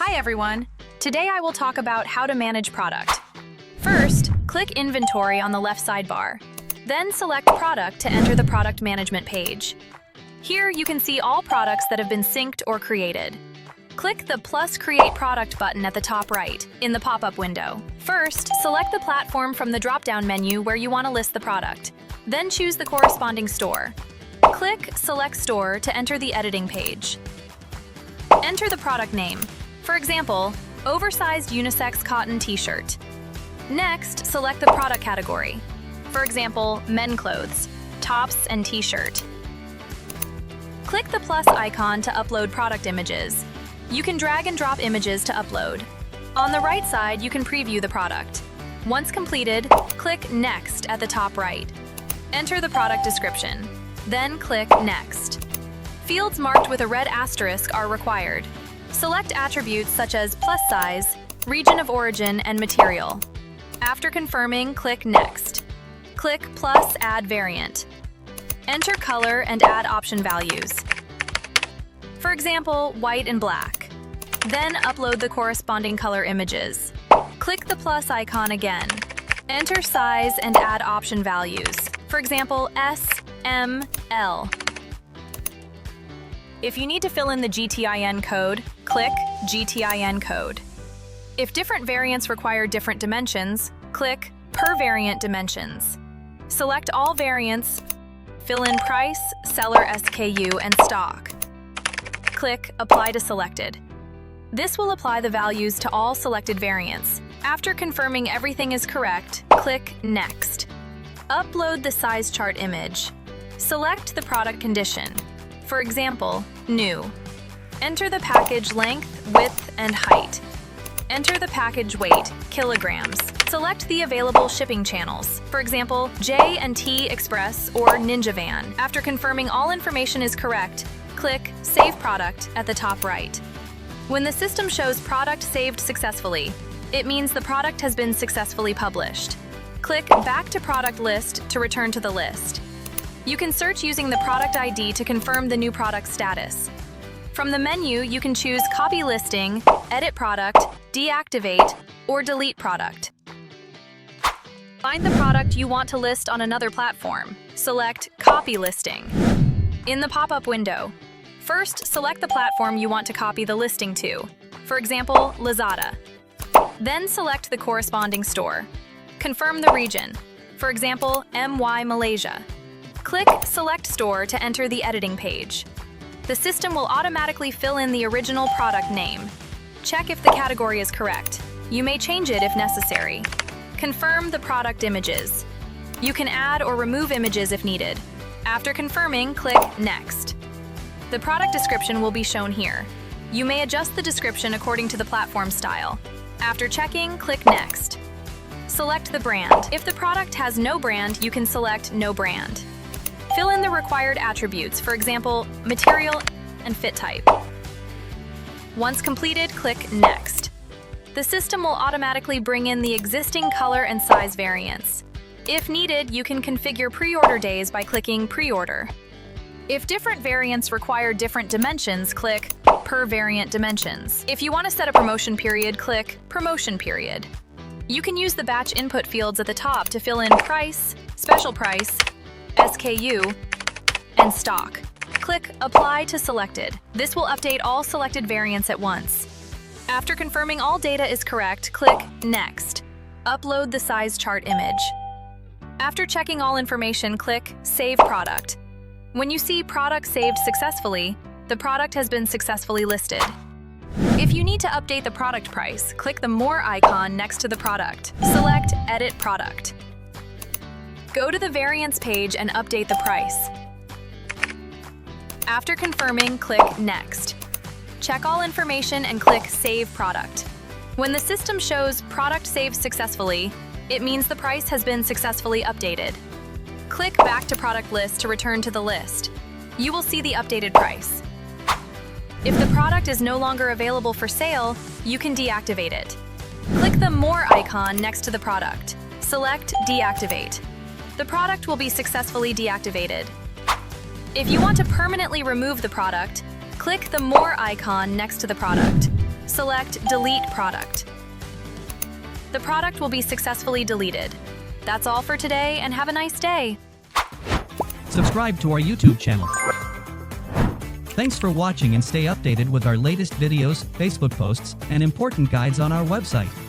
Hi everyone! Today I will talk about how to manage product. First, click Inventory on the left sidebar. Then select Product to enter the product management page. Here you can see all products that have been synced or created. Click the plus Create Product button at the top right, in the pop-up window. First, select the platform from the drop-down menu where you want to list the product. Then choose the corresponding store. Click Select Store to enter the editing page. Enter the product name. For example, oversized unisex cotton t-shirt. Next, select the product category. For example, men clothes, tops and t-shirt. Click the plus icon to upload product images. You can drag and drop images to upload. On the right side, you can preview the product. Once completed, click Next at the top right. Enter the product description. Then click Next. Fields marked with a red asterisk are required. Select attributes such as plus size, region of origin, and material. After confirming, click Next. Click plus Add Variant. Enter color and add option values. For example, white and black. Then upload the corresponding color images. Click the plus icon again. Enter size and add option values. For example, S, M, L. If you need to fill in the 𝐂𝐤𝐦𝐞 code, click 𝐂𝐤𝐤𝐞 code. If different variants require different dimensions, click Per Variant Dimensions. Select all variants, fill in price, seller SKU, and stock. Click Apply to Selected. This will apply the values to all selected variants. After confirming everything is correct, click Next. Upload the size chart image. Select the product condition. For example, new. Enter the package length, width, and height. Enter the package weight, kilograms. Select the available shipping channels. For example, J&T Express or Ninja Van. After confirming all information is correct, click Save Product at the top right. When the system shows product saved successfully, it means the product has been successfully published. Click Back to Product List to return to the list. You can search using the product ID to confirm the new product status. From the menu, you can choose Copy Listing, Edit Product, Deactivate, or Delete Product. Find the product you want to list on another platform. Select Copy Listing. In the pop-up window, first select the platform you want to copy the listing to. For example, Lazada. Then select the corresponding store. Confirm the region. For example, MY Malaysia. Click Select Store to enter the editing page. The system will automatically fill in the original product name. Check if the category is correct. You may change it if necessary. Confirm the product images. You can add or remove images if needed. After confirming, click Next. The product description will be shown here. You may adjust the description according to the platform style. After checking, click Next. Select the brand. If the product has no brand, you can select No Brand. Fill in the required attributes, for example, material and fit type. Once completed, click Next. The system will automatically bring in the existing color and size variants. If needed, you can configure pre-order days by clicking Pre-order. If different variants require different dimensions, click Per Variant Dimensions. If you want to set a promotion period, click Promotion Period. You can use the batch input fields at the top to fill in price, special price, SKU, and stock. Click Apply to Selected. This will update all selected variants at once. After confirming all data is correct, click Next. Upload the size chart image. After checking all information, click Save Product. When you see Product saved successfully, the product has been successfully listed. If you need to update the product price, click the More icon next to the product. Select Edit Product. Go to the variants page and update the price. After confirming, click Next. Check all information and click Save Product. When the system shows Product saved successfully, it means the price has been successfully updated. Click Back to Product List to return to the list. You will see the updated price. If the product is no longer available for sale, you can deactivate it. Click the More icon next to the product. Select Deactivate. The product will be successfully deactivated. If you want to permanently remove the product, click the More icon next to the product. Select Delete Product. The product will be successfully deleted. That's all for today, and have a nice day. Subscribe to our YouTube channel. Thanks for watching, and stay updated with our latest videos, Facebook posts, and important guides on our website.